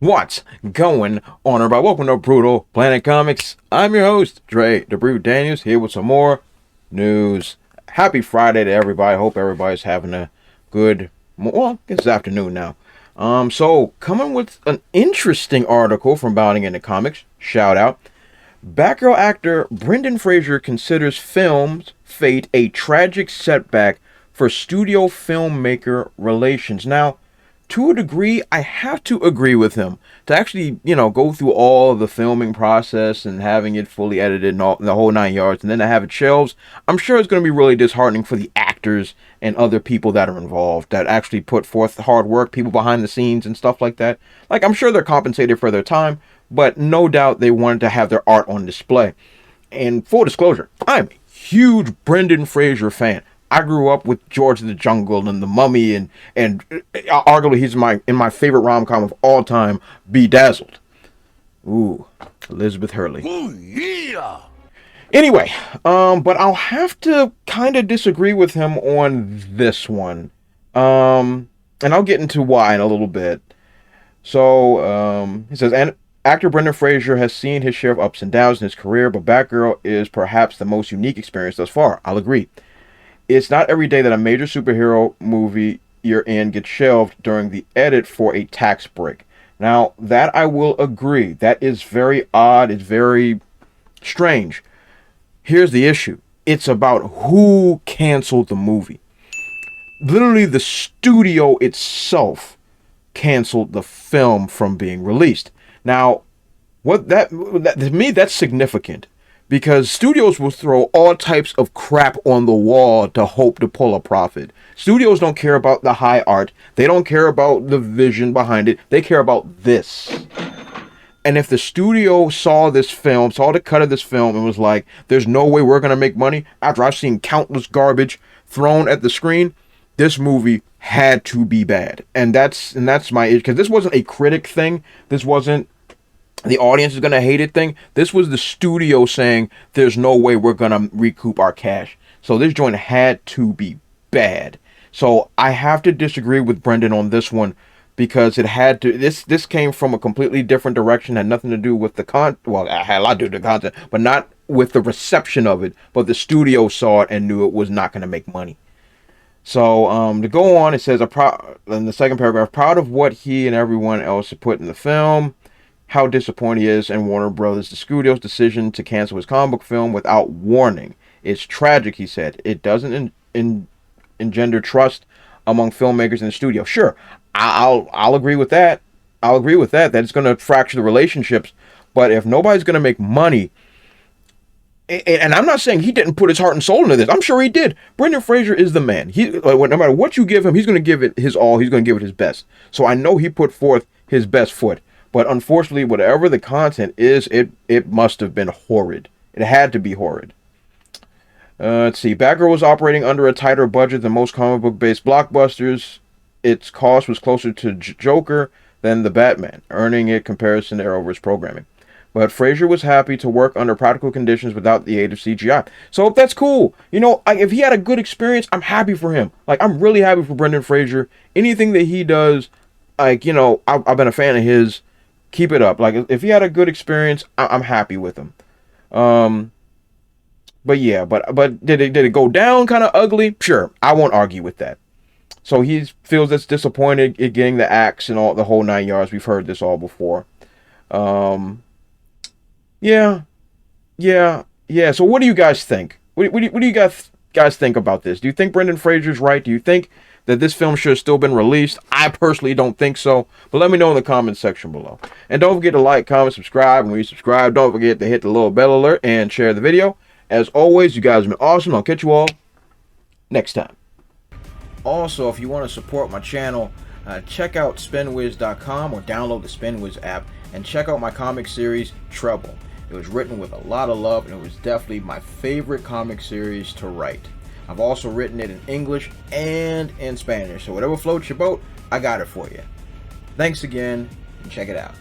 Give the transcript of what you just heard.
What's going on, everybody? Welcome to Brutal Planet Comics. I'm your host, Dre the Brute Daniels, here with some more news. Happy Friday to everybody. Hope everybody's having a good, well, it's afternoon now. So coming with an interesting article from Bounding into Comics. Shout out. Batgirl actor Brendan Fraser considers film's fate a tragic setback for studio filmmaker relations. Now, to a degree, I have to agree with him. To actually, go through all of the filming process and having it fully edited and all the whole 9 yards, and then to have it shelves, I'm sure it's going to be really disheartening for the actors and other people that are involved that actually put forth the hard work, people behind the scenes and stuff like that. Like, I'm sure they're compensated for their time, but no doubt they wanted to have their art on display. And full disclosure, I'm a huge Brendan Fraser fan. I grew up with George of the Jungle and The Mummy, and arguably he's in my favorite rom-com of all time, Bedazzled. Ooh, Elizabeth Hurley. Ooh, yeah. Anyway, but I'll have to kind of disagree with him on this one. And I'll get into why in a little bit. So, he says, and actor Brendan Fraser has seen his share of ups and downs in his career, but Batgirl is perhaps the most unique experience thus far. I'll agree. It's not every day that a major superhero movie you're in gets shelved during the edit for a tax break. Now, that I will agree. That is very odd. It's very strange. Here's the issue. It's about who canceled the movie. Literally, the studio itself canceled the film from being released. Now, to me, that's significant. Because studios will throw all types of crap on the wall to hope to pull a profit. Studios don't care about the high art. They don't care about the vision behind it. They care about this. And if the studio saw this film, saw the cut of this film, and was like, there's no way we're going to make money, after I've seen countless garbage thrown at the screen, this movie had to be bad. And that's my issue. Because this wasn't a critic thing. This wasn't the audience is going to hate it thing. This was the studio saying, there's no way we're going to recoup our cash. So this joint had to be bad. So I have to disagree with Brendan on this one, because it had to, this came from a completely different direction, had nothing to do with the well, it had a lot to do with the content, but not with the reception of it. But the studio saw it and knew it was not going to make money. So to go on, it says, in the second paragraph, proud of what he and everyone else had put in the film. How disappointed he is in Warner Brothers, the studio's decision to cancel his comic book film without warning. It's tragic, he said. It doesn't engender trust among filmmakers in the studio. Sure, I'll agree with that. I'll agree with that. That it's going to fracture the relationships. But if nobody's going to make money, and I'm not saying he didn't put his heart and soul into this. I'm sure he did. Brendan Fraser is the man. No matter what you give him, he's going to give it his all. He's going to give it his best. So I know he put forth his best foot. But unfortunately, whatever the content is, it must have been horrid. It had to be horrid. Let's see. Batgirl was operating under a tighter budget than most comic book-based blockbusters. Its cost was closer to Joker than the Batman, earning it comparison to Arrowverse programming. But Fraser was happy to work under practical conditions without the aid of CGI. So that's cool. If he had a good experience, I'm happy for him. I'm really happy for Brendan Fraser. Anything that he does, I've been a fan of his. Keep it up. If he had a good experience, I'm happy with him. But yeah, but did it go down kind of ugly? Sure, I won't argue with that. So he feels that's disappointed in getting the axe and all the whole 9 yards. We've heard this all before. Yeah. So what do you guys think? What do you guys think about this? Do you think Brendan Fraser's right? Do you think that this film should have still been released? I personally don't think so, but let me know in the comments section below. And don't forget to like, comment, subscribe, and when you subscribe, don't forget to hit the little bell alert and share the video. As always, you guys have been awesome. I'll catch you all next time. Also, if you want to support my channel, check out spinwiz.com or download the Spinwiz app and check out my comic series, Trouble. It was written with a lot of love, and it was definitely my favorite comic series to write. I've also written it in English and in Spanish, so whatever floats your boat, I got it for you. Thanks again, and check it out.